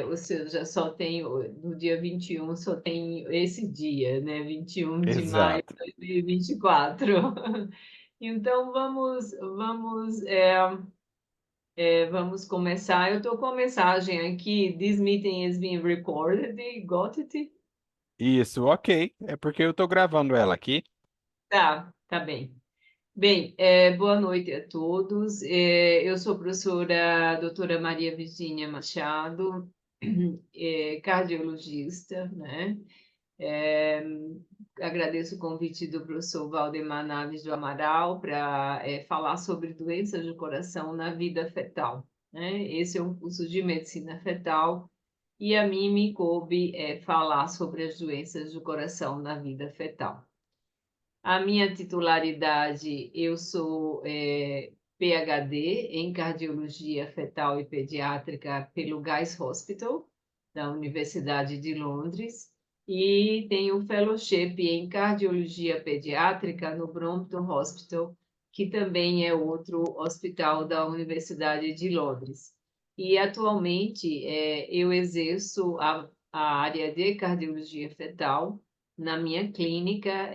ou seja, só tem, no dia 21 só tem esse dia, né? 21 de maio Exato. de 2024. Então, vamos começar. Eu estou com a mensagem aqui, this meeting is being recorded, got it? Isso, ok. É porque eu estou gravando ela aqui. Tá bem. Bem, boa noite a todos. Eu sou a professora doutora Maria Virgínia Machado, cardiologista, né? É, agradeço o convite do professor Valdemar Naves do Amaral para falar sobre doenças do coração na vida fetal, né? Esse é um curso de medicina fetal e a mim me coube falar sobre as doenças do coração na vida fetal. A minha titularidade, eu sou PhD em cardiologia fetal e pediátrica pelo Guy's Hospital, da Universidade de Londres, e tenho fellowship em cardiologia pediátrica no Brompton Hospital, que também é outro hospital da Universidade de Londres. E atualmente eu exerço a área de cardiologia fetal na minha clínica,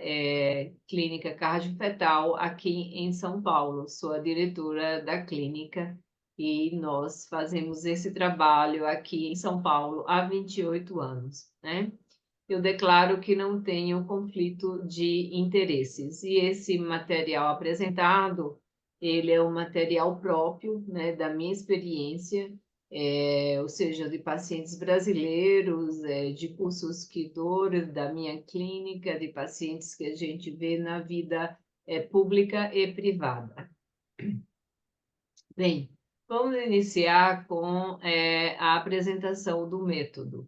Clínica Cardiofetal, aqui em São Paulo. Sou a diretora da clínica e nós fazemos esse trabalho aqui em São Paulo há 28 anos, né? Eu declaro que não tenho conflito de interesses e esse material apresentado, ele é um material próprio, né, da minha experiência, ou seja, de pacientes brasileiros, de cursos que dou da minha clínica, de pacientes que a gente vê na vida pública e privada. Bem, vamos iniciar com a apresentação do método.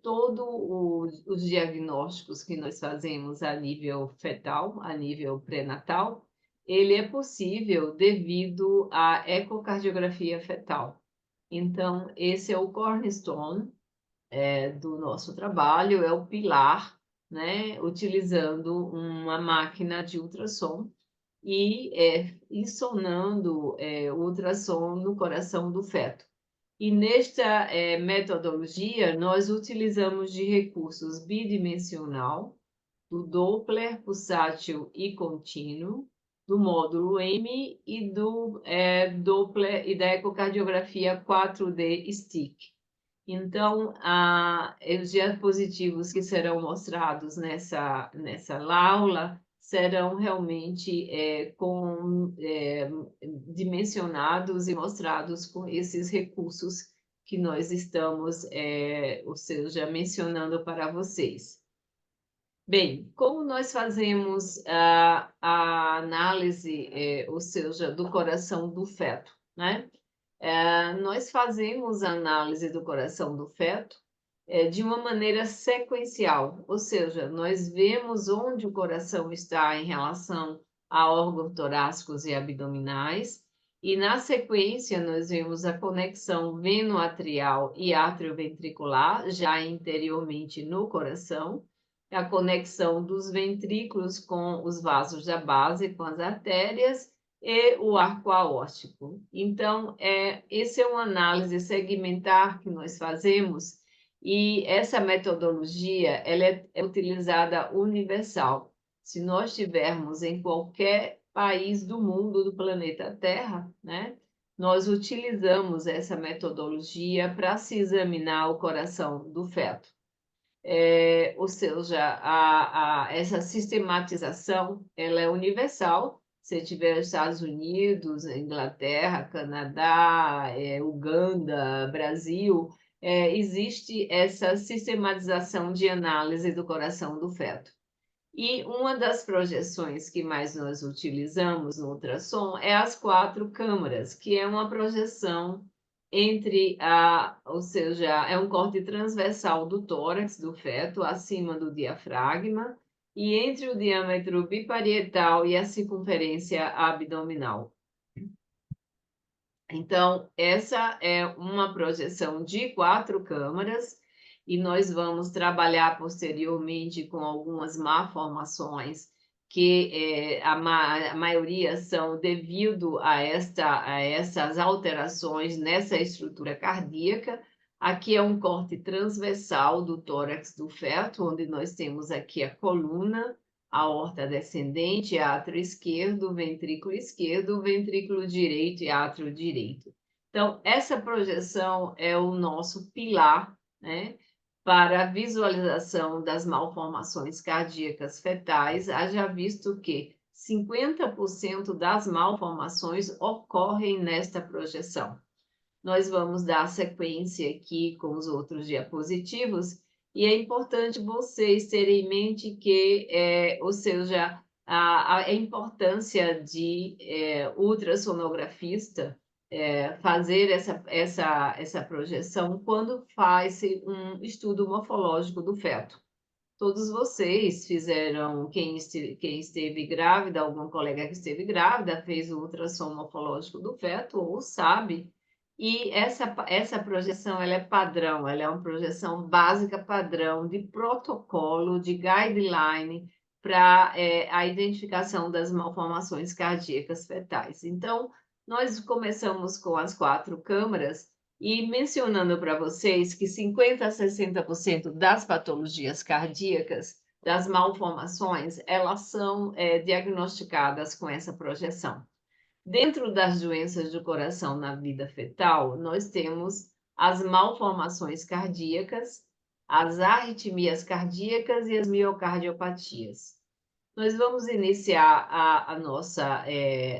Todos os diagnósticos que nós fazemos a nível fetal, a nível pré-natal, ele é possível devido à ecocardiografia fetal. Então, esse é o cornerstone do nosso trabalho, é o pilar, né, utilizando uma máquina de ultrassom e sonando o ultrassom no coração do feto. E nesta metodologia, nós utilizamos de recursos bidimensional, do Doppler pulsátil e contínuo, do módulo M e do Doppler e da ecocardiografia 4D stick. Então, os diapositivos que serão mostrados nessa aula serão realmente dimensionados e mostrados com esses recursos que nós estamos, ou seja, mencionando para vocês. Bem, como nós fazemos a análise, ou seja, do coração do feto, né? Nós fazemos a análise do coração do feto de uma maneira sequencial, ou seja, nós vemos onde o coração está em relação a órgãos torácicos e abdominais, e na sequência nós vemos a conexão veno-atrial e atrioventricular, já interiormente no coração, a conexão dos ventrículos com os vasos da base, com as artérias, e o arco aórtico. Então, essa é uma análise segmentar que nós fazemos e essa metodologia ela é utilizada universal. Se nós tivermos em qualquer país do mundo, do planeta Terra, né, nós utilizamos essa metodologia para se examinar o coração do feto. Ou seja, essa sistematização ela é universal. Se tiver Estados Unidos, Inglaterra, Canadá, Uganda, Brasil, existe essa sistematização de análise do coração do feto. E uma das projeções que mais nós utilizamos no ultrassom é as 4 câmaras, que é uma projeção ou seja, é um corte transversal do tórax do feto, acima do diafragma, e entre o diâmetro biparietal e a circunferência abdominal. Então, essa é uma projeção de 4 câmaras, e nós vamos trabalhar posteriormente com algumas malformações que a maioria são devido a essas alterações nessa estrutura cardíaca. Aqui é um corte transversal do tórax do feto, onde nós temos aqui a coluna, a aorta descendente, átrio esquerdo, ventrículo direito e átrio direito. Então, essa projeção é o nosso pilar, né, para a visualização das malformações cardíacas fetais, haja visto que 50% das malformações ocorrem nesta projeção. Nós vamos dar sequência aqui com os outros diapositivos, e é importante vocês terem em mente que, ou seja, a importância de ultrassonografista fazer essa projeção quando faz-se um estudo morfológico do feto. Todos vocês fizeram, quem esteve grávida, algum colega que esteve grávida, fez o ultrassom morfológico do feto, ou sabe, e essa projeção ela é padrão, ela é uma projeção básica padrão de protocolo, de guideline para a identificação das malformações cardíacas fetais. Então, nós começamos com as 4 câmaras e mencionando para vocês que 50% a 60% das patologias cardíacas, das malformações, elas são diagnosticadas com essa projeção. Dentro das doenças do coração na vida fetal, nós temos as malformações cardíacas, as arritmias cardíacas e as miocardiopatias. Nós vamos iniciar a nossa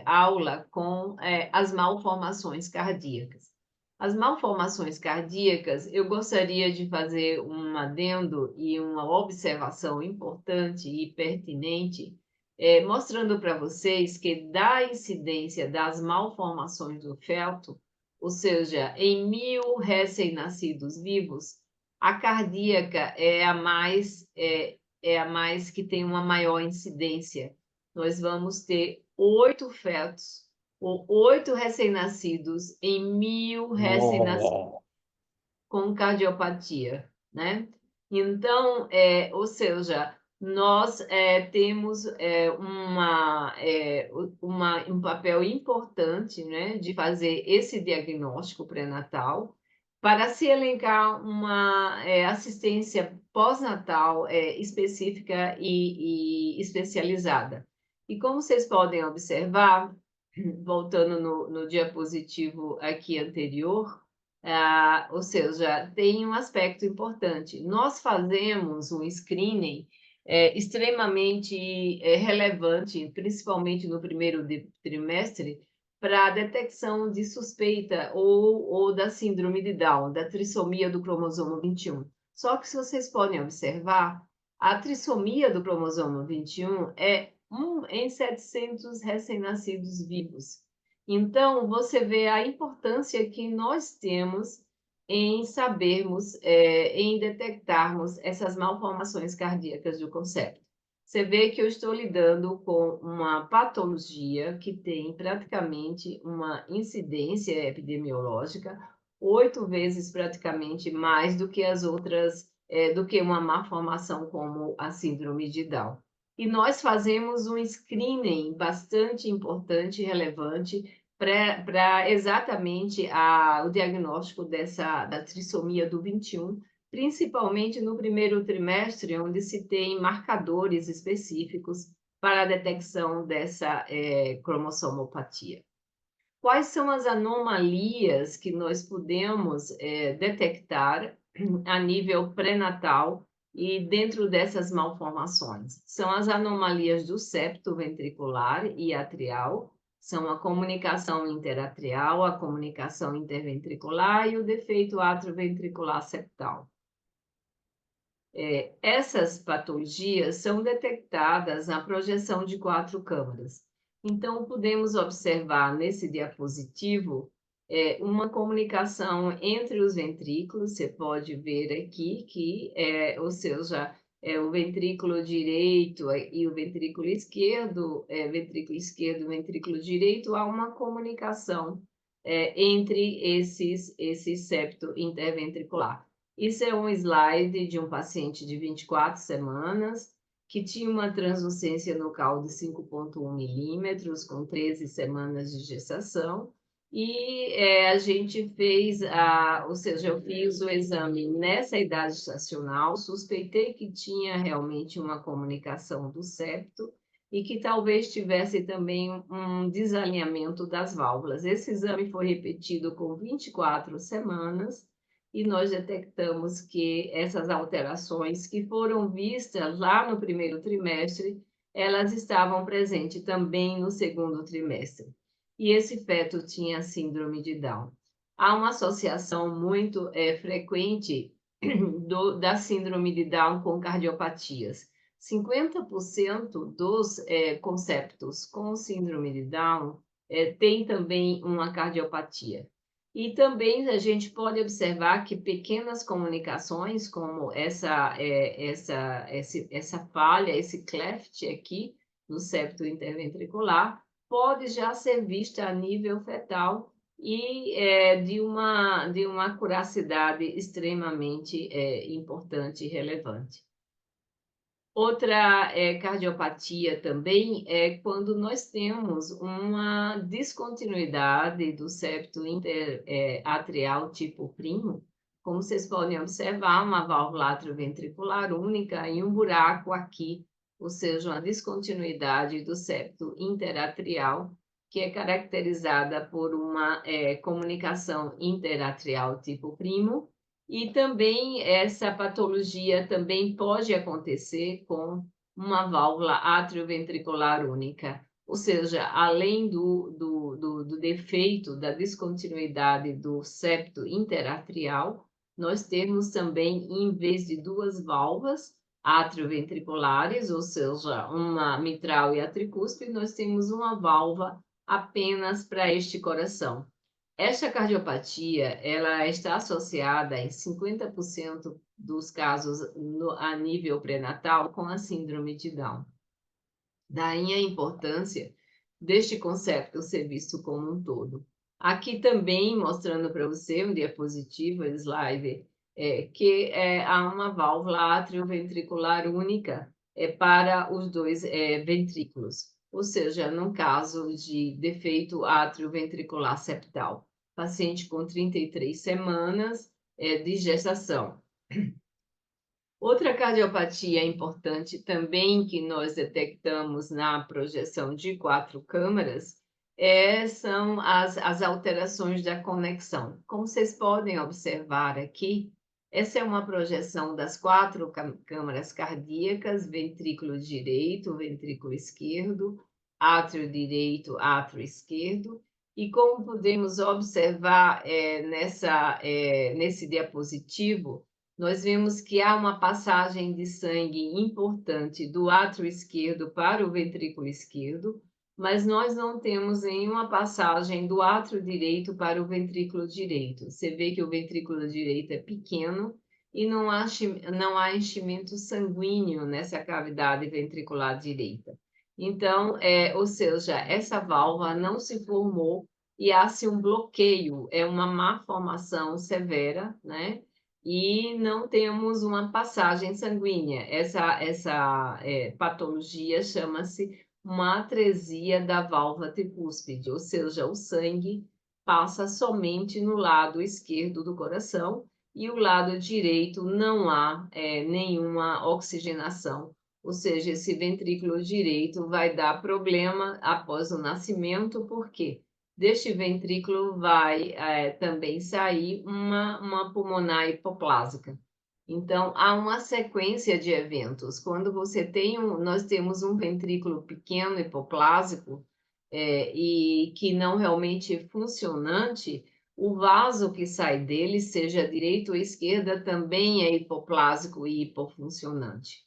aula com as malformações cardíacas. As malformações cardíacas, eu gostaria de fazer um adendo e uma observação importante e pertinente, mostrando para vocês que da incidência das malformações do feto, ou seja, em 1.000 recém-nascidos vivos, a cardíaca é a mais que tem uma maior incidência. Nós vamos ter 8 fetos ou 8 recém-nascidos em 1.000 recém-nascidos com cardiopatia, né? Então, ou seja, nós temos um papel importante, né, de fazer esse diagnóstico pré-natal para se elencar uma assistência pós-natal específica e especializada. E como vocês podem observar, voltando no diapositivo aqui anterior, ou seja, tem um aspecto importante. Nós fazemos um screening extremamente relevante, principalmente no primeiro trimestre, para a detecção de suspeita ou da síndrome de Down, da trissomia do cromossomo 21. Só que, se vocês podem observar, a trissomia do cromossomo 21 é 1 em 700 recém-nascidos vivos. Então, você vê a importância que nós temos em sabermos, em detectarmos essas malformações cardíacas do concepto. Você vê que eu estou lidando com uma patologia que tem praticamente uma incidência epidemiológica 8 vezes praticamente mais do que as outras, do que uma malformação como a síndrome de Down. E nós fazemos um screening bastante importante e relevante para exatamente o diagnóstico da trissomia do 21, principalmente no primeiro trimestre, onde se tem marcadores específicos para a detecção dessa cromossomopatia. Quais são as anomalias que nós podemos detectar a nível pré-natal e dentro dessas malformações? São as anomalias do septo ventricular e atrial, são a comunicação interatrial, a comunicação interventricular e o defeito atrioventricular septal. Essas patologias são detectadas na projeção de 4 câmaras. Então, podemos observar nesse diapositivo uma comunicação entre os ventrículos. Você pode ver aqui que, ou seja, o ventrículo direito e o ventrículo esquerdo, e ventrículo direito, há uma comunicação entre esse septo interventricular. Isso é um slide de um paciente de 24 semanas, que tinha uma translucência nucal de 5,1 milímetros, com 13 semanas de gestação, e a gente fez, ou seja, eu fiz o exame nessa idade gestacional, suspeitei que tinha realmente uma comunicação do septo e que talvez tivesse também um desalinhamento das válvulas. Esse exame foi repetido com 24 semanas, e nós detectamos que essas alterações que foram vistas lá no primeiro trimestre, elas estavam presentes também no segundo trimestre. E esse feto tinha síndrome de Down. Há uma associação muito frequente da síndrome de Down com cardiopatias. 50% dos conceptos com síndrome de Down tem também uma cardiopatia. E também a gente pode observar que pequenas comunicações, como essa falha, esse cleft aqui no septo interventricular, pode já ser vista a nível fetal e de uma curacidade extremamente importante e relevante. Outra cardiopatia também é quando nós temos uma descontinuidade do septo interatrial tipo primo. Como vocês podem observar, uma válvula atrioventricular única e um buraco aqui, ou seja, uma descontinuidade do septo interatrial, que é caracterizada por uma comunicação interatrial tipo primo. E também essa patologia também pode acontecer com uma válvula atrioventricular única, ou seja, além do defeito da descontinuidade do septo interatrial, nós temos também, em vez de duas válvulas atrioventriculares, ou seja, uma mitral e a tricúspide, nós temos uma válvula apenas para este coração. Esta cardiopatia, ela está associada em 50% dos casos a nível pré-natal com a síndrome de Down. Daí a importância deste conceito ser visto como um todo. Aqui também, mostrando para você um diapositivo, slide, que há uma válvula atrioventricular única para os dois ventrículos, ou seja, no caso de defeito atrioventricular septal, paciente com 33 semanas de gestação. Outra cardiopatia importante também que nós detectamos na projeção de 4 câmaras são as alterações da conexão. Como vocês podem observar aqui, essa é uma projeção das 4 câmaras cardíacas, ventrículo direito, ventrículo esquerdo, átrio direito, átrio esquerdo, e como podemos observar nesse diapositivo, nós vemos que há uma passagem de sangue importante do átrio esquerdo para o ventrículo esquerdo, mas nós não temos nenhuma passagem do átrio direito para o ventrículo direito. Você vê que o ventrículo direito é pequeno e não há enchimento sanguíneo nessa cavidade ventricular direita. Então, ou seja, essa válvula não se formou e há-se um bloqueio, é uma malformação severa, né? E não temos uma passagem sanguínea. Essa patologia chama-se uma atresia da válvula tricúspide, ou seja, o sangue passa somente no lado esquerdo do coração e o lado direito não há nenhuma oxigenação, ou seja, esse ventrículo direito vai dar problema após o nascimento, por quê? Deste ventrículo vai também sair uma pulmonar hipoplásica. Então, há uma sequência de eventos. Quando você nós temos um ventrículo pequeno hipoplásico e que não realmente funcionante, o vaso que sai dele, seja direita ou esquerda, também é hipoplásico e hipofuncionante.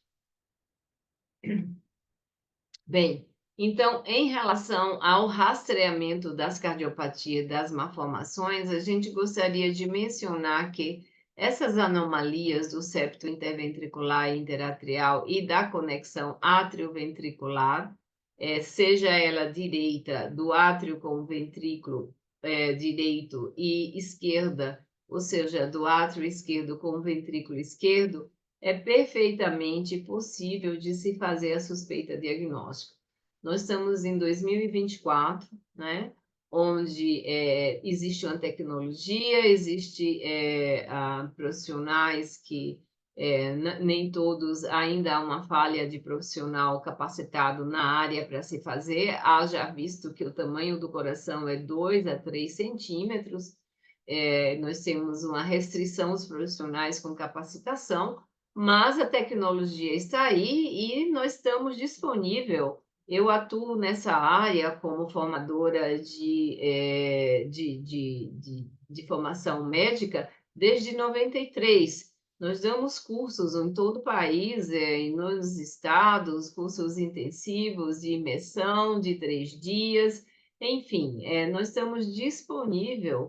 Bem, então, em relação ao rastreamento das cardiopatias, das malformações, a gente gostaria de mencionar que essas anomalias do septo interventricular e interatrial e da conexão átrio-ventricular, seja ela direita, do átrio com o ventrículo direito e esquerda, ou seja, do átrio esquerdo com o ventrículo esquerdo, é perfeitamente possível de se fazer a suspeita diagnóstica. Nós estamos em 2024, né? Onde existe uma tecnologia, existe profissionais que nem todos, ainda há uma falha de profissional capacitado na área para se fazer, haja visto que o tamanho do coração é 2 a 3 centímetros, nós temos uma restrição aos profissionais com capacitação, mas a tecnologia está aí e nós estamos disponível. Eu atuo nessa área como formadora de formação médica desde 93. Nós damos cursos em todo o país, nos estados, cursos intensivos de imersão de 3 dias, enfim, nós estamos disponíveis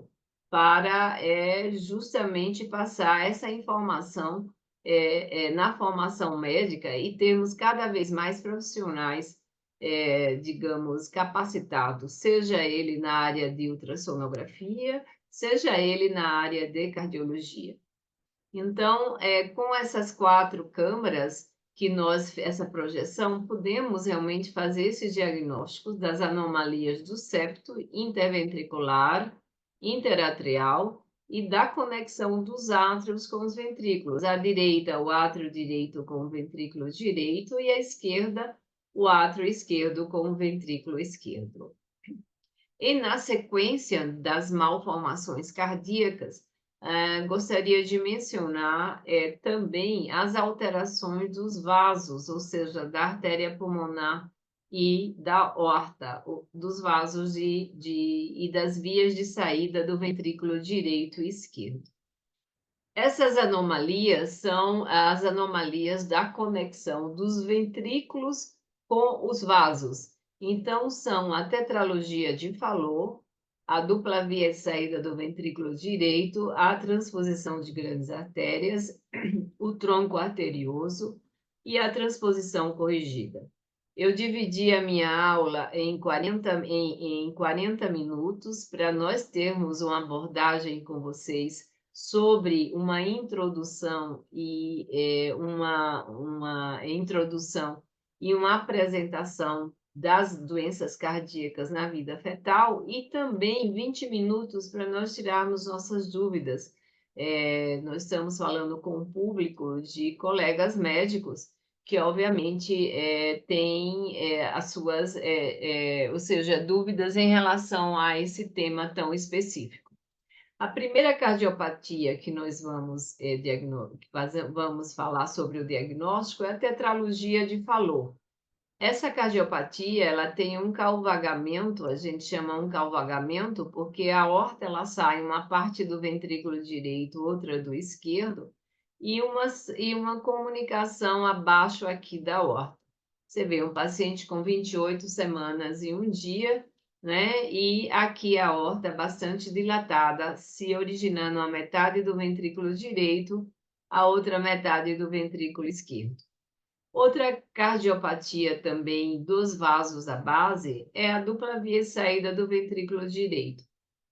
para justamente passar essa informação na formação médica e termos cada vez mais profissionais, digamos, capacitados, seja ele na área de ultrassonografia, seja ele na área de cardiologia. Então, com essas 4 câmaras que essa projeção, podemos realmente fazer esse diagnóstico das anomalias do septo interventricular, interatrial e da conexão dos átrios com os ventrículos. À direita, o átrio direito com o ventrículo direito e à esquerda, o átrio esquerdo com o ventrículo esquerdo. E na sequência das malformações cardíacas, gostaria de mencionar também as alterações dos vasos, ou seja, da artéria pulmonar e da aorta, dos vasos e das vias de saída do ventrículo direito e esquerdo. Essas anomalias são as anomalias da conexão dos ventrículos com os vasos. Então, são a tetralogia de Fallot, a dupla via de saída do ventrículo direito, a transposição de grandes artérias, o tronco arterioso e a transposição corrigida. Eu dividi a minha aula em 40 minutos para nós termos uma abordagem com vocês sobre uma introdução e uma introdução e uma apresentação das doenças cardíacas na vida fetal e também 20 minutos para nós tirarmos nossas dúvidas. Nós estamos falando com um público de colegas médicos que, obviamente, têm as suas, ou seja, dúvidas em relação a esse tema tão específico. A primeira cardiopatia que nós vamos falar sobre o diagnóstico é a tetralogia de Fallot. Essa cardiopatia, ela tem um calvagamento, a gente chama um calvagamento, porque a aorta ela sai uma parte do ventrículo direito, outra do esquerdo, e uma comunicação abaixo aqui da aorta. Você vê um paciente com 28 semanas e 1 dia, né? E aqui a aorta bastante dilatada, se originando a metade do ventrículo direito, a outra metade do ventrículo esquerdo. Outra cardiopatia também dos vasos à base é a dupla via de saída do ventrículo direito.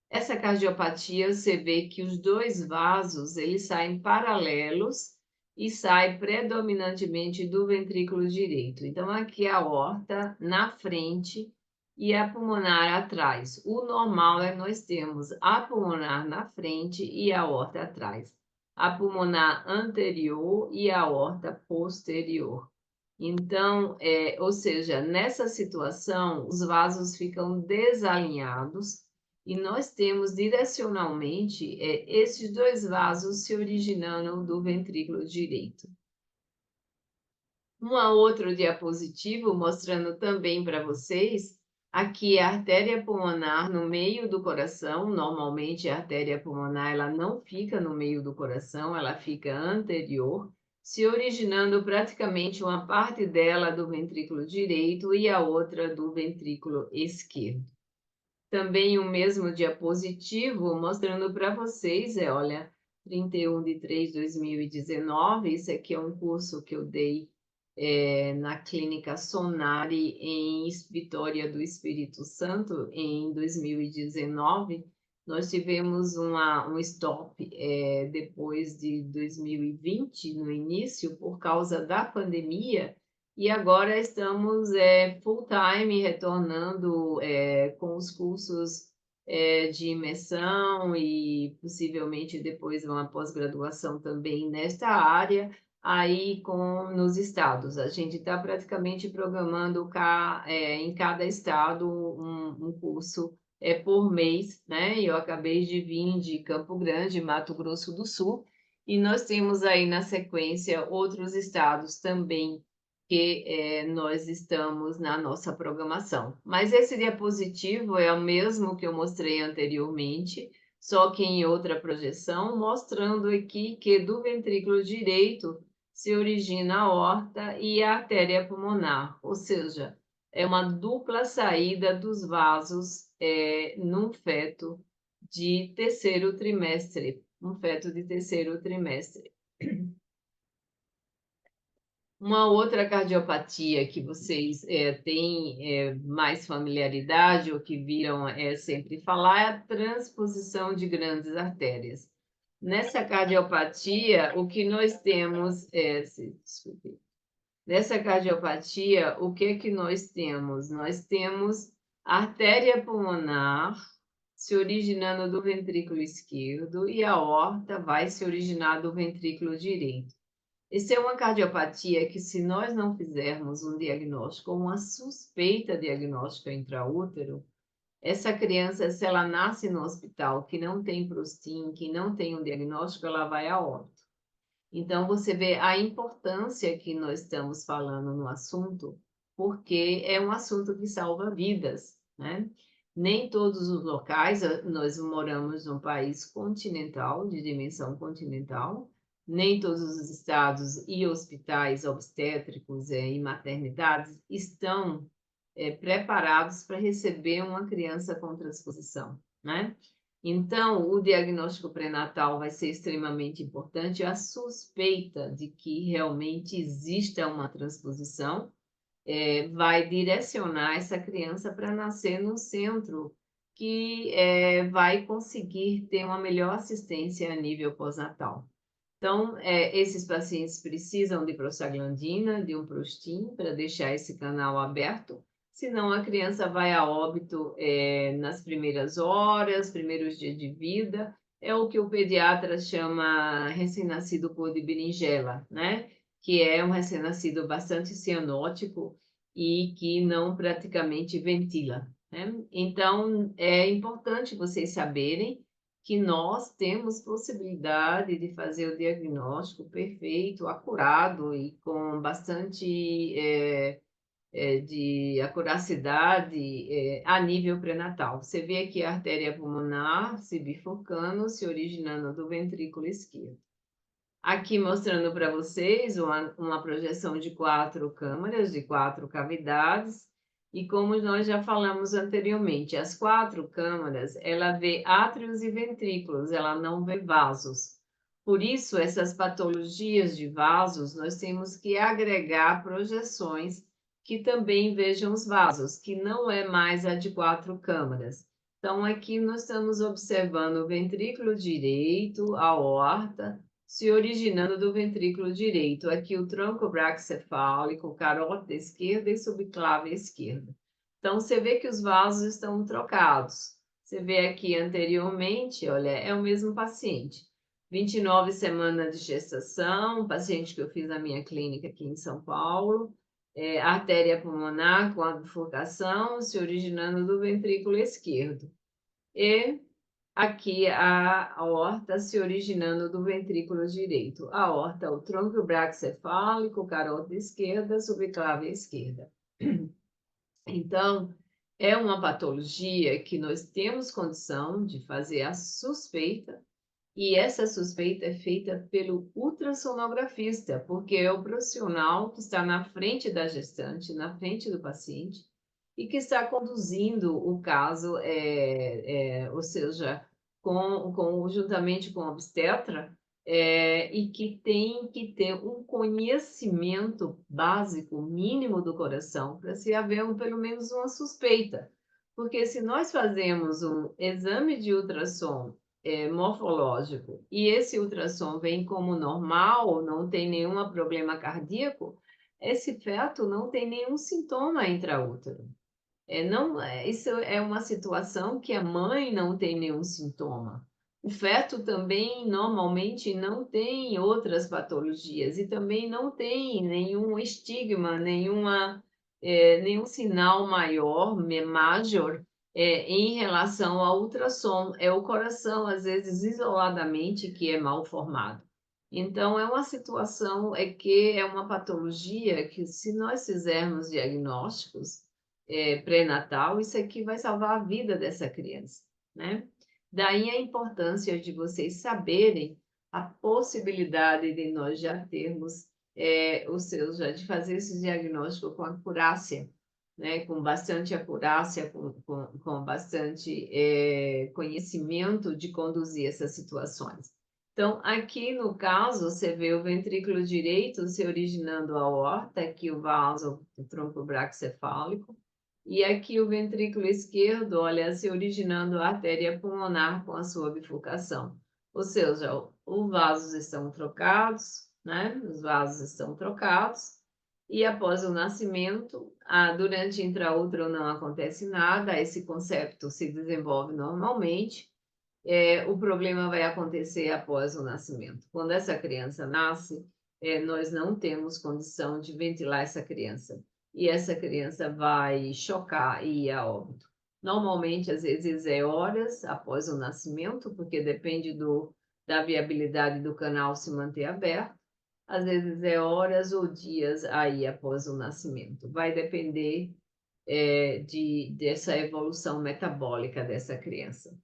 Essa cardiopatia, você vê que os 2 vasos, eles saem paralelos e saem predominantemente do ventrículo direito. Então, aqui a aorta na frente e a pulmonar atrás. O normal é nós termos a pulmonar na frente e a aorta atrás. A pulmonar anterior e a aorta posterior. Então, ou seja, nessa situação, os vasos ficam desalinhados e nós temos direcionalmente esses 2 vasos se originando do ventrículo direito. Um outro diapositivo mostrando também para vocês, aqui a artéria pulmonar no meio do coração. Normalmente a artéria pulmonar ela não fica no meio do coração, ela fica anterior, se originando praticamente uma parte dela do ventrículo direito e a outra do ventrículo esquerdo. Também o mesmo diapositivo mostrando para vocês, olha, 31/3/2019, esse aqui é um curso que eu dei na Clínica Sonari em Vitória do Espírito Santo em 2019, Nós tivemos um stop depois de 2020, no início, por causa da pandemia, e agora estamos full-time, retornando com os cursos de imersão e possivelmente depois uma pós-graduação também nesta área, aí nos estados. A gente está praticamente programando em cada estado um curso por mês, né? Eu acabei de vir de Campo Grande, Mato Grosso do Sul, e nós temos aí na sequência outros estados também que nós estamos na nossa programação. Mas esse diapositivo é o mesmo que eu mostrei anteriormente, só que em outra projeção, mostrando aqui que do ventrículo direito se origina a aorta e a artéria pulmonar, ou seja, é uma dupla saída dos vasos num feto de terceiro trimestre, um feto de terceiro trimestre. Uma outra cardiopatia que vocês têm mais familiaridade ou que viram sempre falar é a transposição de grandes artérias. Nessa cardiopatia, o que nós temos desculpe. Nessa cardiopatia, o que nós temos? Nós temos a artéria pulmonar se originando do ventrículo esquerdo e a aorta vai se originar do ventrículo direito. Essa é uma cardiopatia que, se nós não fizermos um diagnóstico ou uma suspeita diagnóstica intraútero, essa criança, se ela nasce no hospital que não tem prostim, que não tem um diagnóstico, ela vai a óbito. Então, você vê a importância que nós estamos falando no assunto, porque é um assunto que salva vidas, né? Nem todos os locais, nós moramos num país continental, de dimensão continental, nem todos os estados e hospitais obstétricos e maternidades estão preparados para receber uma criança com transposição, né? Então, o diagnóstico pré-natal vai ser extremamente importante. A suspeita de que realmente exista uma transposição vai direcionar essa criança para nascer num centro que vai conseguir ter uma melhor assistência a nível pós-natal. Então, esses pacientes precisam de prostaglandina, de um prostim, para deixar esse canal aberto, senão a criança vai a óbito nas primeiras horas, primeiros dias de vida. É o que o pediatra chama recém-nascido cor de berinjela, né? Que é um recém-nascido bastante cianótico e que não praticamente ventila, né? Então, é importante vocês saberem que nós temos possibilidade de fazer o diagnóstico perfeito, acurado e com bastante de acuracidade a nível pré-natal. Você vê aqui a artéria pulmonar se bifurcando, se originando do ventrículo esquerdo. Aqui mostrando para vocês uma projeção de 4 câmaras, de 4 cavidades, e como nós já falamos anteriormente, as 4 câmaras, ela vê átrios e ventrículos, ela não vê vasos. Por isso, essas patologias de vasos, nós temos que agregar projeções que também vejam os vasos, que não é mais a de 4 câmaras. Então, aqui nós estamos observando o ventrículo direito, a aorta, se originando do ventrículo direito. Aqui o tronco braquicefálico, carótida esquerda e subclave esquerda. Então, você vê que os vasos estão trocados. Você vê aqui anteriormente, olha, é o mesmo paciente. 29 semanas de gestação, paciente que eu fiz na minha clínica aqui em São Paulo, artéria pulmonar com a bifurcação se originando do ventrículo esquerdo. E aqui a aorta se originando do ventrículo direito. A aorta, o tronco braquicefálico, carótida esquerda, subclave esquerda. Então, é uma patologia que nós temos condição de fazer a suspeita, e essa suspeita é feita pelo ultrassonografista, porque é o profissional que está na frente da gestante, na frente do paciente, e que está conduzindo o caso, ou seja, juntamente com o obstetra, e que tem que ter um conhecimento básico, mínimo do coração, para se haver pelo menos uma suspeita. Porque se nós fazemos um exame de ultrassom morfológico e esse ultrassom vem como normal, não tem nenhum problema cardíaco, esse feto não tem nenhum sintoma intraútero. Não, isso é uma situação que a mãe não tem nenhum sintoma. O feto também normalmente não tem outras patologias e também não tem nenhum estigma, nenhum sinal maior, em relação ao ultrassom. É o coração, às vezes, isoladamente, que é mal formado. Então, é uma situação, que é uma patologia que, se nós fizermos diagnósticos, pré-natal, isso aqui vai salvar a vida dessa criança, né? Daí a importância de vocês saberem a possibilidade de nós já termos, já de fazer esse diagnóstico com acurácia, né? Com bastante acurácia, com bastante conhecimento de conduzir essas situações. Então, aqui no caso, você vê o ventrículo direito se originando a aorta, aqui o vaso do tronco braquicefálico, e aqui o ventrículo esquerdo, olha, se originando a artéria pulmonar com a sua bifurcação. Ou seja, os vasos estão trocados, né? Os vasos estão trocados, e após o nascimento, durante intraútero não acontece nada, esse concepto se desenvolve normalmente. O problema vai acontecer após o nascimento. Quando essa criança nasce, nós não temos condição de ventilar essa criança. E essa criança vai chocar e ir a óbito. Normalmente, às vezes, é horas após o nascimento, porque depende da viabilidade do canal se manter aberto. Às vezes, é horas ou dias aí após o nascimento. Vai depender, dessa evolução metabólica dessa criança.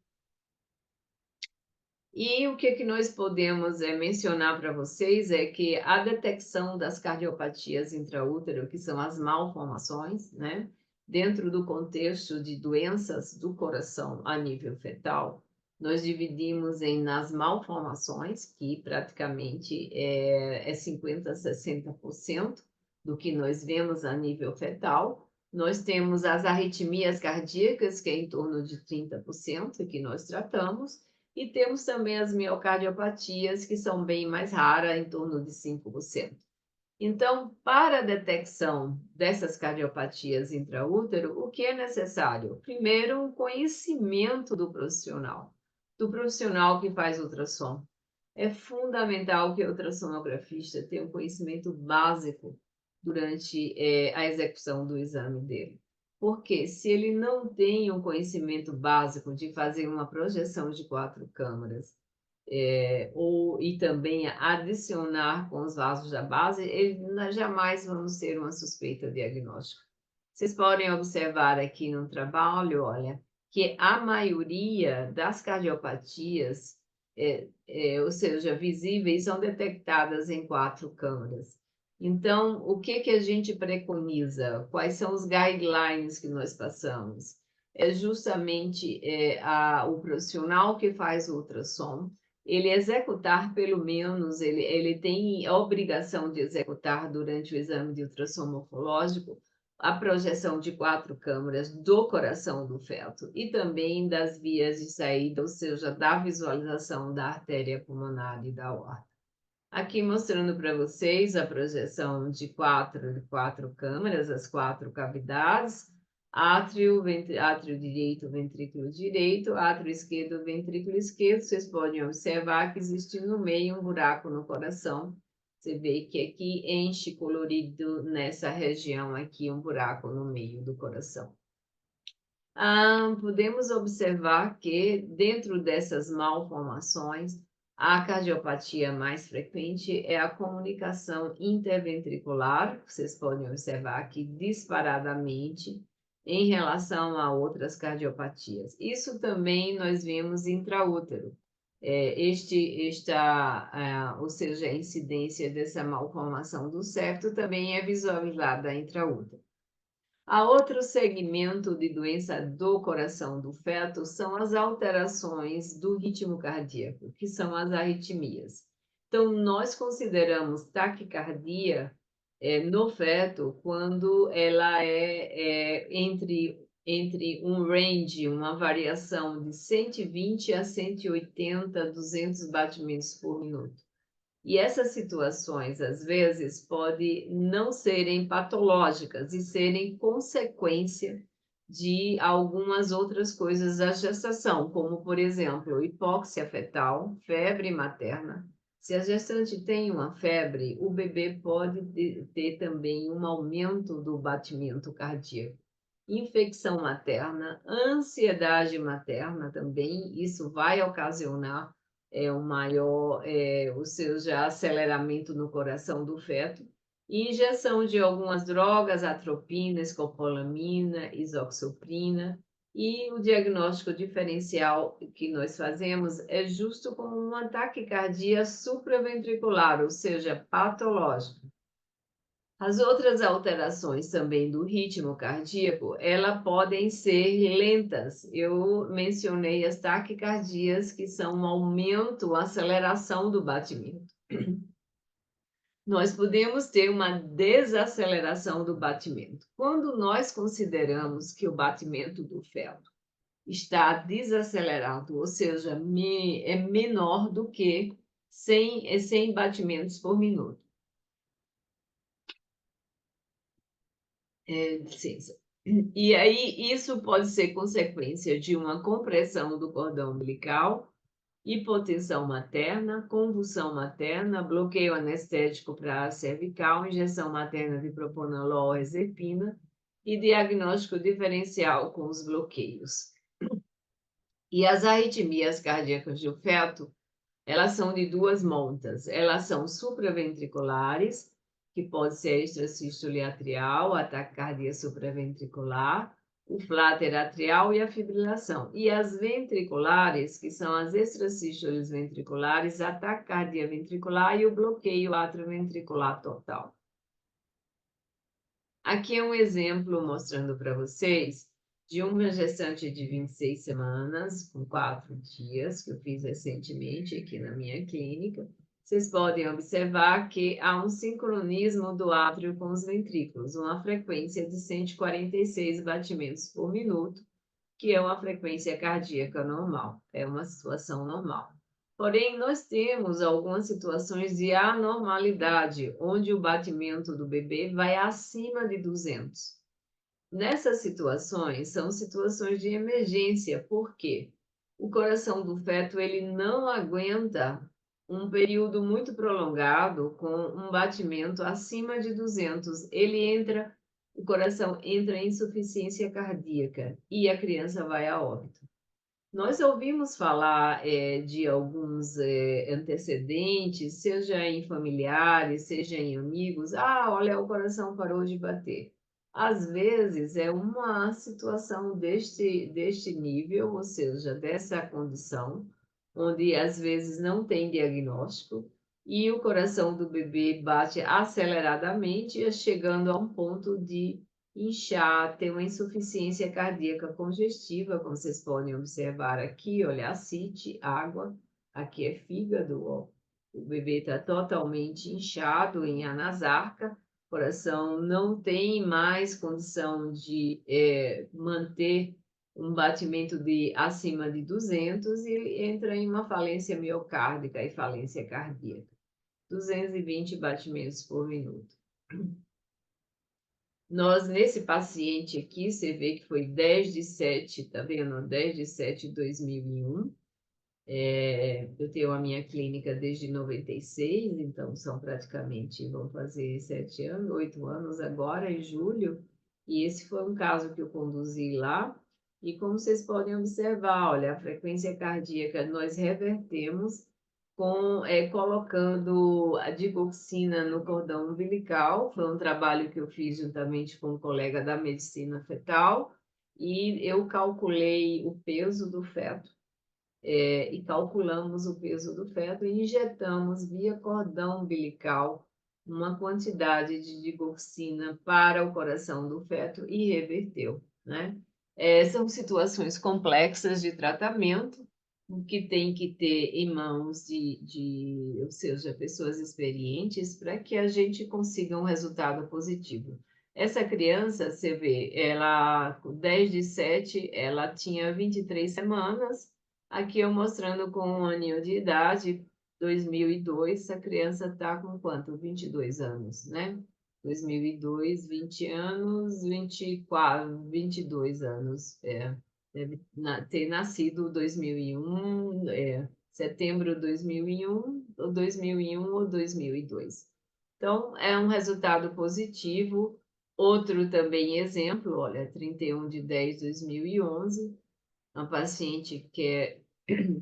E o que nós podemos mencionar para vocês é que a detecção das cardiopatias intraútero, que são as malformações, né, dentro do contexto de doenças do coração a nível fetal, nós dividimos nas malformações, que praticamente é 50% a 60% do que nós vemos a nível fetal. Nós temos as arritmias cardíacas, que é em torno de 30%, que nós tratamos, e temos também as miocardiopatias, que são bem mais raras, em torno de 5%. Então, para a detecção dessas cardiopatias intraútero, o que é necessário? Primeiro, um conhecimento do profissional que faz ultrassom. É fundamental que o ultrassonografista tenha um conhecimento básico durante a execução do exame dele. Porque se ele não tem um conhecimento básico de fazer uma projeção de 4 câmaras, e também adicionar com os vasos da base, nós jamais vamos ter uma suspeita diagnóstica. Vocês podem observar aqui no trabalho, olha, que a maioria das cardiopatias, ou seja, visíveis, são detectadas em 4 câmaras. Então, o que a gente preconiza? Quais são os guidelines que nós passamos? É justamente o profissional que faz o ultrassom, ele executar pelo menos, ele tem a obrigação de executar durante o exame de ultrassom morfológico a projeção de 4 câmaras do coração do feto e também das vias de saída, ou seja, da visualização da artéria pulmonar e da aorta. Aqui mostrando para vocês a projeção de quatro câmaras, as 4 cavidades, átrio direito, ventrículo direito, átrio esquerdo, ventrículo esquerdo. Vocês podem observar que existe no meio um buraco no coração. Você vê que aqui enche colorido nessa região aqui um buraco no meio do coração. Podemos observar que dentro dessas malformações, a cardiopatia mais frequente é a comunicação interventricular, vocês podem observar aqui disparadamente em relação a outras cardiopatias. Isso também nós vemos intraútero. Ou seja, a incidência dessa malformação do septo também é visualizada intraútero. A outro segmento de doença do coração do feto são as alterações do ritmo cardíaco, que são as arritmias. Então, nós consideramos taquicardia no feto quando ela é entre entre um range, uma variação de 120 a 180, 200 batimentos por minuto. E essas situações, às vezes, podem não serem patológicas e serem consequência de algumas outras coisas da gestação, como, por exemplo, hipóxia fetal, febre materna. Se a gestante tem uma febre, o bebê pode ter também um aumento do batimento cardíaco. Infecção materna, ansiedade materna também, isso vai ocasionar um maior, ou seja, aceleramento no coração do feto, e injeção de algumas drogas, atropina, escopolamina, isoxoprina, e o diagnóstico diferencial que nós fazemos é justo como um taquicardia supraventricular, ou seja, patológico. As outras alterações também do ritmo cardíaco, elas podem ser lentas. Eu mencionei as taquicardias, que são um aumento, aceleração do batimento. Nós podemos ter uma desaceleração do batimento. Quando nós consideramos que o batimento do feto está desacelerado, ou seja, é menor do que 100 batimentos por minuto. Licença. E aí, isso pode ser consequência de uma compressão do cordão umbilical, hipotensão materna, convulsão materna, bloqueio anestético para a cervical, injeção materna de propanolol ou ezepina e diagnóstico diferencial com os bloqueios. E as arritmias cardíacas do feto, elas são de duas montas. Elas são supraventriculares, que pode ser extrasístole atrial, ataque cardíaco supraventricular, o fláter atrial e a fibrilação. E as ventriculares, que são as extrasístoles ventriculares, ataque cardíaco ventricular e o bloqueio atrioventricular total. Aqui é um exemplo mostrando para vocês de uma gestante de 26 semanas, com 4 dias, que eu fiz recentemente aqui na minha clínica. Vocês podem observar que há um sincronismo do átrio com os ventrículos, uma frequência de 146 batimentos por minuto, que é uma frequência cardíaca normal, é uma situação normal. Porém, nós temos algumas situações de anormalidade, onde o batimento do bebê vai acima de 200. Nessas situações, são situações de emergência, porque o coração do feto ele não aguenta um período muito prolongado com um batimento acima de 200. O coração entra em insuficiência cardíaca e a criança vai a óbito. Nós ouvimos falar de alguns antecedentes, seja em familiares, seja em amigos. Ah, olha, o coração parou de bater. Às vezes é uma situação deste nível, ou seja, dessa condição, onde às vezes não tem diagnóstico e o coração do bebê bate aceleradamente, chegando a um ponto de inchar, ter uma insuficiência cardíaca congestiva, como vocês podem observar aqui, olha, ascite, água, aqui é fígado, ó. O bebê está totalmente inchado em anasarca, o coração não tem mais condição de manter um batimento de acima de 200 e ele entra em uma falência miocárdica e falência cardíaca. 220 batimentos por minuto. Nós, nesse paciente aqui, você vê que foi 10 de 7, tá vendo? 10 de 7 de 2001. Eu tenho a minha clínica desde 96, então são praticamente, vão fazer 7 anos, 8 anos agora, em julho. E esse foi um caso que eu conduzi lá. E como vocês podem observar, olha, a frequência cardíaca nós revertemos colocando a digoxina no cordão umbilical. Foi um trabalho que eu fiz juntamente com um colega da medicina fetal, e eu calculei o peso do feto, e calculamos o peso do feto e injetamos via cordão umbilical uma quantidade de digoxina para o coração do feto e reverteu, né? São situações complexas de tratamento, que tem que ter em mãos ou seja, pessoas experientes para que a gente consiga um resultado positivo. Essa criança, você vê, ela, com 10/7, ela tinha 23 semanas. Aqui eu mostrando com 1 aninho de idade, 2002, essa criança está com quanto? 22 anos, né? 2002, 20 anos, 24, 22 anos, deve ter nascido 2001, setembro de 2001, ou 2001 ou 2002. Então, é um resultado positivo. Outro também exemplo, olha, 31/10/2011, uma paciente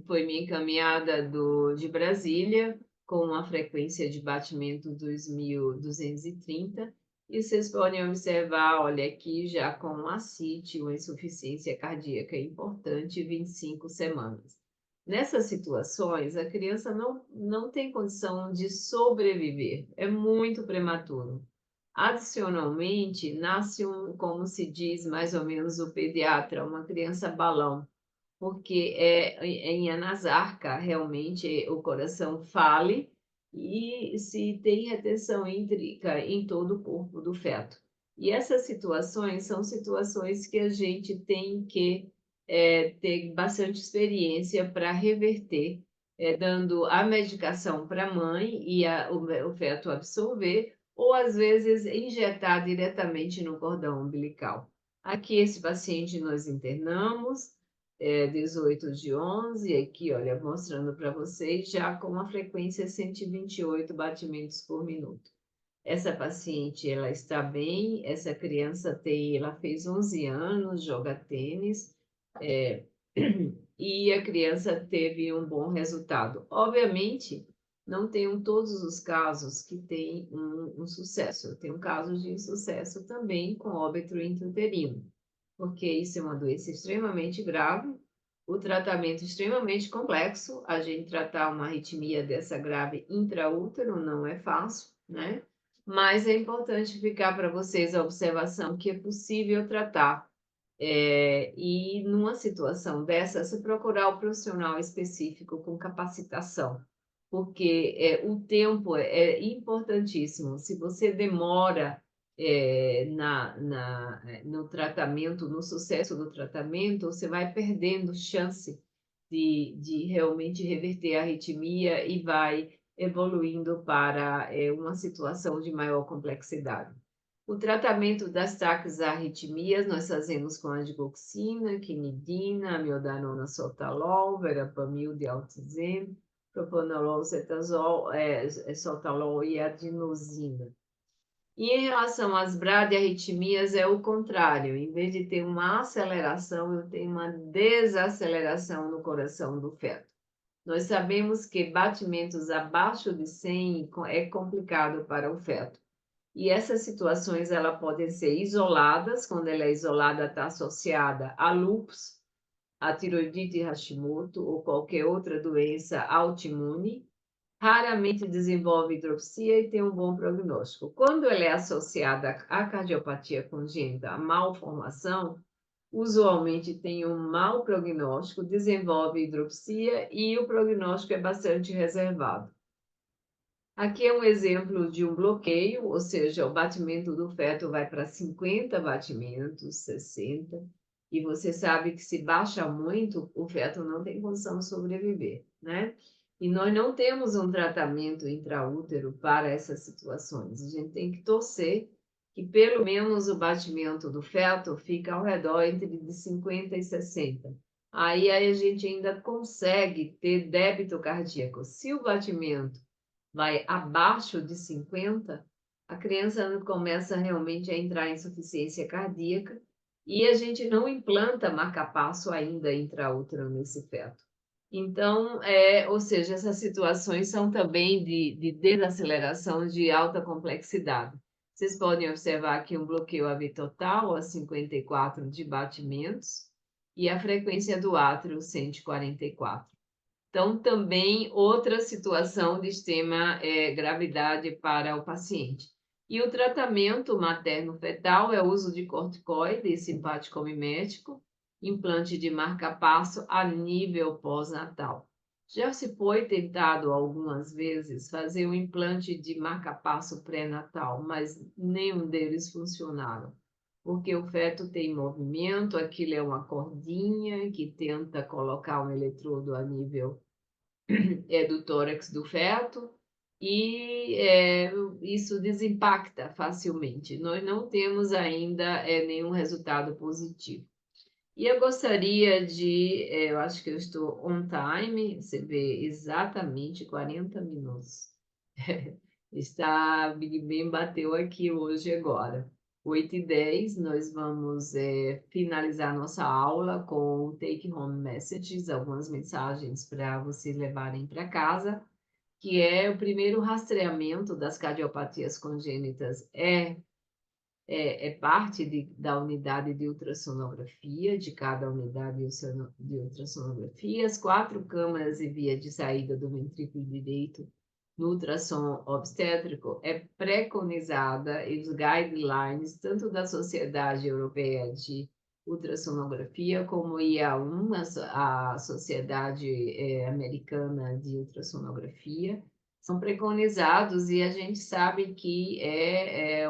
foi me encaminhada de Brasília, com uma frequência de batimento 2.230, e vocês podem observar, olha aqui, já com uma CIT, uma insuficiência cardíaca importante, 25 semanas. Nessas situações, a criança não tem condição de sobreviver, é muito prematuro. Adicionalmente, nasce como se diz mais ou menos o pediatra, uma criança balão, porque é em anasarca, realmente o coração fale e se tem retenção hídrica em todo o corpo do feto. E essas situações são situações que a gente tem que ter bastante experiência para reverter, dando a medicação para a mãe e o feto absorver, ou às vezes injetar diretamente no cordão umbilical. Aqui esse paciente nós internamos, 18/11, aqui, olha, mostrando para vocês, já com uma frequência 128 batimentos por minuto. Essa paciente, ela está bem, essa criança ela fez 11 anos, joga tênis, é, e a criança teve um bom resultado. Obviamente, não tenho todos os casos que têm um sucesso. Eu tenho casos de insucesso também com óbito intrauterino, porque isso é uma doença extremamente grave, o tratamento extremamente complexo. A gente tratar uma arritmia dessa grave intraútero não é fácil, né? Mas é importante ficar para vocês a observação que é possível tratar. E numa situação dessa, se procurar o profissional específico com capacitação, porque o tempo é importantíssimo. Se você demora no tratamento, no sucesso do tratamento, você vai perdendo chance de realmente reverter a arritmia e vai evoluindo para uma situação de maior complexidade. O tratamento das taquis-arritmias nós fazemos com a digoxina, quinidina, amiodarona sotalol, verapamil de altizem, propanolol, cetazol, sotalol e adenosina. E em relação às bradiarritmias é o contrário, em vez de ter uma aceleração, eu tenho uma desaceleração no coração do feto. Nós sabemos que batimentos abaixo de 100 é complicado para o feto. E essas situações ela podem ser isoladas, quando ela é isolada está associada a lúpus, a tiroidite Hashimoto ou qualquer outra doença autoimune. Raramente desenvolve hidroxia e tem um bom prognóstico. Quando ela é associada à cardiopatia congênita, à malformação, usualmente tem um mau prognóstico, desenvolve hidroxia e o prognóstico é bastante reservado. Aqui é um exemplo de um bloqueio, ou seja, o batimento do feto vai para 50 batimentos, 60, e você sabe que se baixa muito, o feto não tem condição de sobreviver, né? E nós não temos um tratamento intraútero para essas situações. A gente tem que torcer que pelo menos o batimento do feto fica ao redor entre de 50 e 60. Aí a gente ainda consegue ter débito cardíaco. Se o batimento vai abaixo de 50, a criança começa realmente a entrar em insuficiência cardíaca e a gente não implanta marca-passo ainda intraútero nesse feto. Então, ou seja, essas situações são também de desaceleração de alta complexidade. Vocês podem observar aqui um bloqueio AV total a 54 de batimentos e a frequência do átrio 144. Então, também outra situação de extrema gravidade para o paciente. E o tratamento materno-fetal é o uso de corticoide simpático mimético, implante de marca-passo a nível pós-natal. Já se foi tentado algumas vezes fazer um implante de marca-passo pré-natal, mas nenhum deles funcionaram, porque o feto tem movimento, aquilo é uma cordinha que tenta colocar um eletrodo a nível do tórax do feto, e isso desimpacta facilmente. Nós não temos ainda nenhum resultado positivo. E eu gostaria de, eu acho que eu estou on time, você vê exatamente 40 minutos. Big Ben bateu aqui hoje agora. 8h10, nós vamos finalizar nossa aula com Take Home Messages, algumas mensagens para vocês levarem para casa, que é o primeiro rastreamento das cardiopatias congênitas, é parte da unidade de ultrassonografia, de cada unidade de ultrassonografia, as 4 câmaras e via de saída do ventrículo direito no ultrassom obstétrico é preconizada e os guidelines, tanto da Sociedade Europeia de Ultrassonografia, como IA1, a Sociedade Americana de Ultrassonografia, são preconizados e a gente sabe que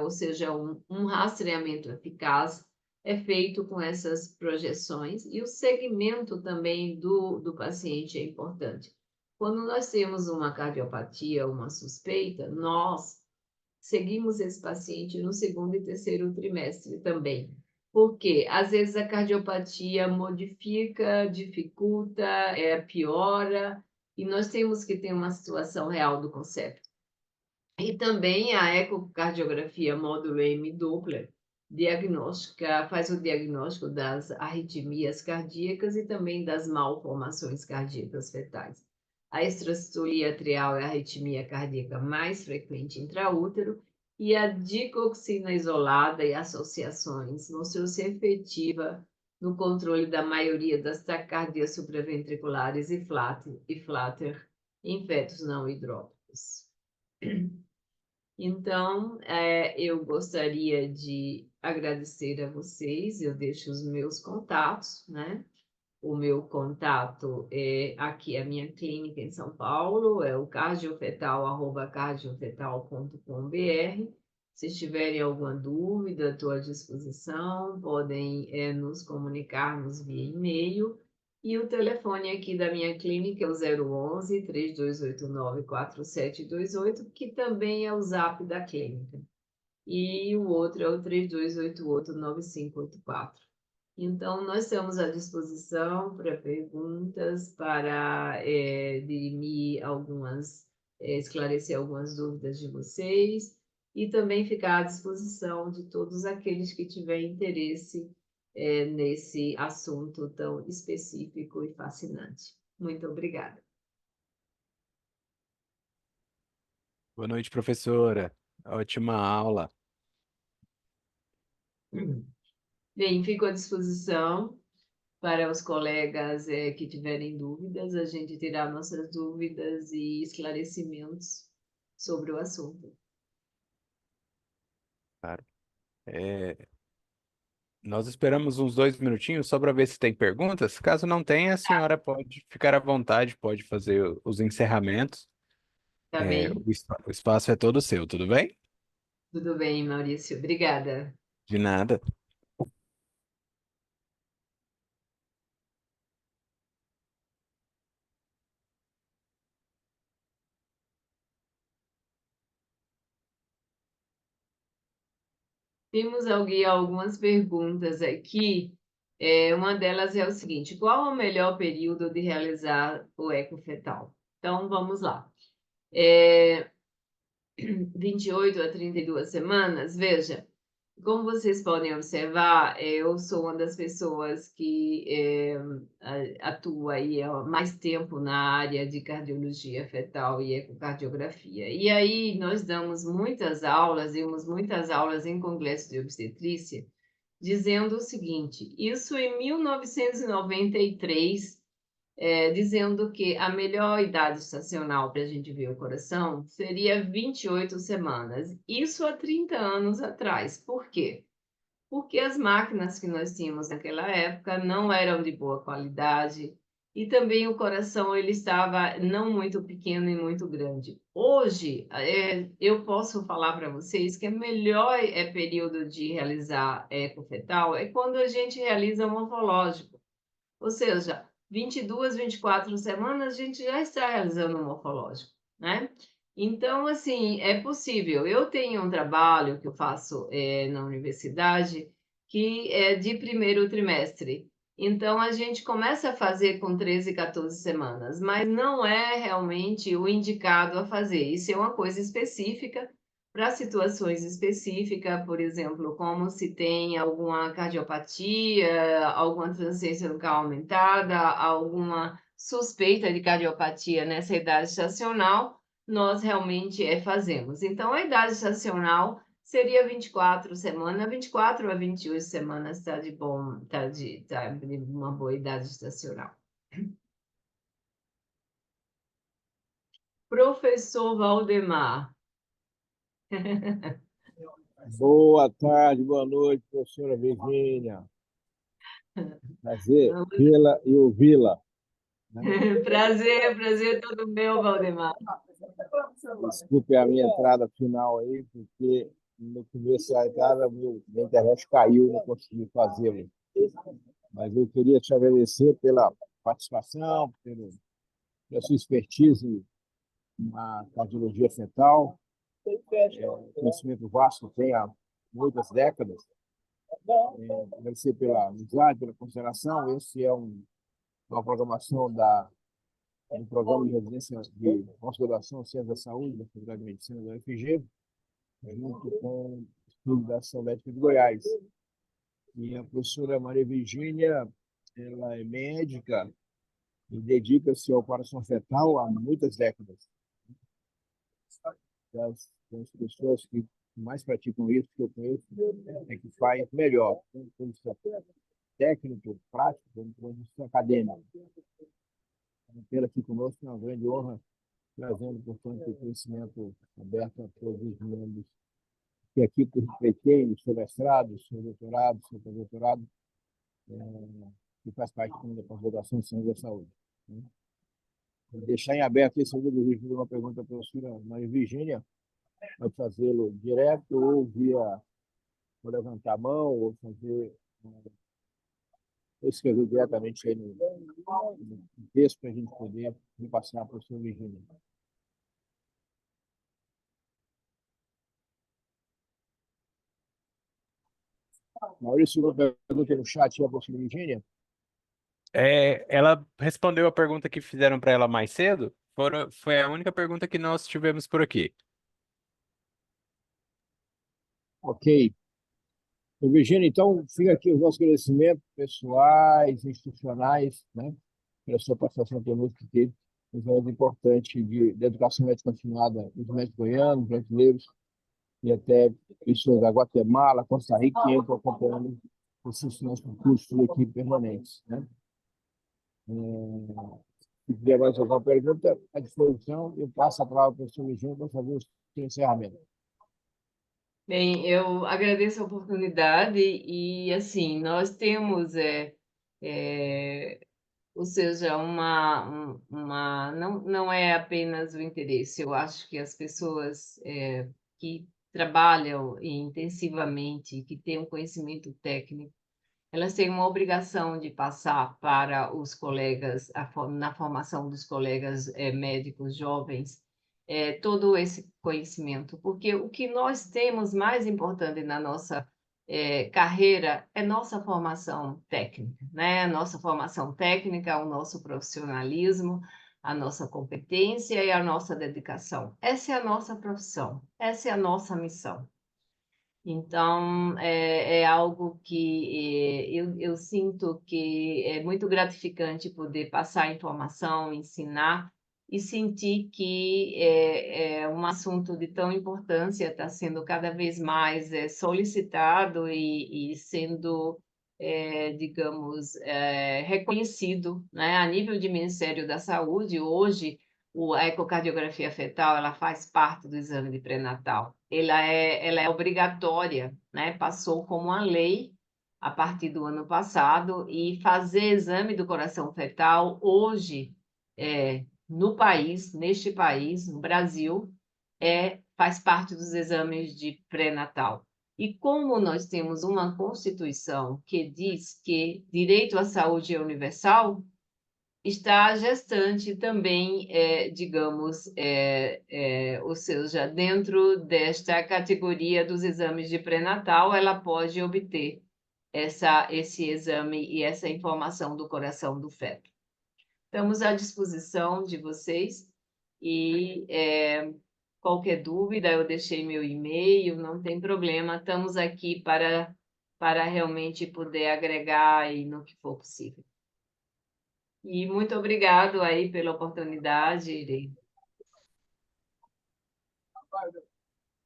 ou seja, um rastreamento eficaz é feito com essas projeções e o segmento também do paciente é importante. Quando nós temos uma cardiopatia, uma suspeita, nós seguimos esse paciente no 2º e 3º trimestre também. Porque às vezes a cardiopatia modifica, dificulta, piora, e nós temos que ter uma situação real do concepto. E também a ecocardiografia módulo M Doppler faz o diagnóstico das arritmias cardíacas e também das malformações cardíacas fetais. A extrassistolia atrial é a arritmia cardíaca mais frequente intraútero e a digoxina isolada e associações mostrou-se efetiva no controle da maioria das taquicardias supraventriculares e flutter em fetos não hidrópicos. Então, eu gostaria de agradecer a vocês, eu deixo os meus contatos, né? O meu contato é aqui, a minha clínica em São Paulo, é o cardiofetal@cardiofetal.com.br. Se tiverem alguma dúvida, estou à disposição, podem nos comunicar-nos via e-mail. E o telefone aqui da minha clínica é o 011 3289 4728, que também é o zap da clínica. E o outro é o 3288 9584. Então, nós estamos à disposição para perguntas, para dirimir esclarecer algumas dúvidas de vocês e também ficar à disposição de todos aqueles que tiverem interesse nesse assunto tão específico e fascinante. Muito obrigada. Boa noite, professora. Ótima aula. Bem, fico à disposição para os colegas que tiverem dúvidas, a gente tirar nossas dúvidas e esclarecimentos sobre o assunto. Claro. Nós esperamos uns 2 minutinhos só para ver se tem perguntas. Caso não tenha, a senhora pode ficar à vontade, pode fazer os encerramentos. Tá bem? O espaço é todo seu, tudo bem? Tudo bem, Maurício. Obrigada. De nada. Temos algumas perguntas aqui. Uma delas é o seguinte: qual é o melhor período de realizar o eco fetal? Então, vamos lá. 28 a 32 semanas, veja, como vocês podem observar, eu sou uma das pessoas que atua aí há mais tempo na área de cardiologia fetal e ecocardiografia. E aí nós damos muitas aulas em congresso de obstetrícia, dizendo o seguinte: isso em 1993, dizendo que a melhor idade estacional para a gente ver o coração seria 28 semanas. Isso há 30 anos atrás. Por quê? Porque as máquinas que nós tínhamos naquela época não eram de boa qualidade, e também o coração ele estava não muito pequeno e muito grande. Hoje, eu posso falar para vocês que o melhor período de realizar ecofetal é quando a gente realiza morfológico, ou seja, 22, 24 semanas a gente já está realizando o morfológico, né? Então, assim, é possível. Eu tenho um trabalho que eu faço na universidade que é de primeiro trimestre. Então, a gente começa a fazer com 13, 14 semanas, mas não é realmente o indicado a fazer. Isso é uma coisa específica para situações específicas, por exemplo, como se tem alguma cardiopatia, alguma transciência local aumentada, alguma suspeita de cardiopatia nessa idade gestacional, nós realmente fazemos. Então, a idade gestacional seria 24 semanas, 24 a 28 semanas está de bom, tá de uma boa idade gestacional. Professor Valdemar. Boa tarde, boa noite, professora Virgínia. Prazer vê-la e ouvi-la. Né? Prazer todo meu, Valdemar. Desculpe a minha entrada final aí, porque no começo da entrada minha internet caiu, não consegui fazê-lo. Mas eu queria te agradecer pela participação, pela sua expertise na cardiologia fetal, conhecimento vasto que tem há muitas décadas. Agradecer pela amizade, pela consideração. Esse é uma programação do Programa de Residência de Pós-Graduação em Ciências da Saúde, da Faculdade de Medicina da UFG, junto com o Estudo da Ação Médica de Goiás. E a professora Maria Virgínia, ela é médica e dedica-se ao coração fetal há muitas décadas. Das pessoas que mais praticam isso, que eu conheço, é que faz melhor, tanto do ponto de vista técnico, prático, quanto do ponto de vista acadêmico. Ter aqui conosco é uma grande honra, trazendo, portanto, o conhecimento aberto a todos os membros que aqui pretendem seu mestrado, seu doutorado, seu pós-doutorado, que faz parte da pós-graduação em Ciência da Saúde. Vou deixar em aberto esse segundo vídeo de uma pergunta para a professora Maria Virgínia, pode fazê-lo direto ou vou levantar a mão, ou escrever diretamente aí no texto para a gente poder passar para a professora Virgínia. Maurício, uma pergunta no chat para a professora Virgínia. Ela respondeu a pergunta que fizeram para ela mais cedo. Foi a única pergunta que nós tivemos por aqui. Ok. Virgínia, então, fica aqui os nossos agradecimentos pessoais, institucionais, né, pela sua participação conosco, que teve um momento importante de educação médica continuada dos médicos goianos, brasileiros, e até pessoas da Guatemala, Costa Rica, que estão acompanhando esses nossos cursos aqui permanentes. Né? Se tiver mais alguma pergunta, à disposição, eu passo a palavra para o professor Virgínia para fazer o encerramento. Bem, eu agradeço a oportunidade e, assim, nós temos, ou seja, não é apenas o interesse, eu acho que as pessoas que trabalham intensivamente, que têm um conhecimento técnico, elas têm uma obrigação de passar para os colegas, na formação dos colegas médicos jovens, todo esse conhecimento, porque o que nós temos mais importante na nossa carreira é nossa formação técnica, né? A nossa formação técnica, o nosso profissionalismo, a nossa competência e a nossa dedicação. Essa é a nossa profissão, essa é a nossa missão. Então, é algo que eu sinto que é muito gratificante poder passar informação, ensinar e sentir que um assunto de tão importância está sendo cada vez mais solicitado e sendo, digamos, reconhecido, né? A nível de Ministério da Saúde. Hoje, a ecocardiografia fetal, ela faz parte do exame de pré-natal. Ela é obrigatória, né? Passou como uma lei a partir do ano passado, e fazer exame do coração fetal hoje, no país, neste país, no Brasil, faz parte dos exames de pré-natal. E como nós temos uma Constituição que diz que direito à saúde é universal, está a gestante também, digamos, ou seja, dentro desta categoria dos exames de pré-natal, ela pode obter esse exame e essa informação do coração do feto. Estamos à disposição de vocês e qualquer dúvida, eu deixei meu e-mail, não tem problema, estamos aqui para realmente poder agregar aí no que for possível. E muito obrigado aí pela oportunidade, Irene.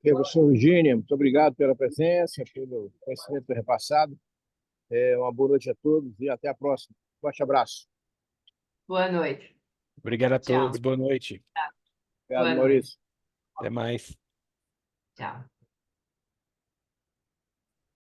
Professor Virgínia, muito obrigado pela presença, pelo conhecimento repassado. Uma boa noite a todos e até a próxima. Forte abraço. Boa noite. Obrigado a Tchau. todos, boa noite. Obrigado, Boa noite. Maurício. Até mais. Tchau.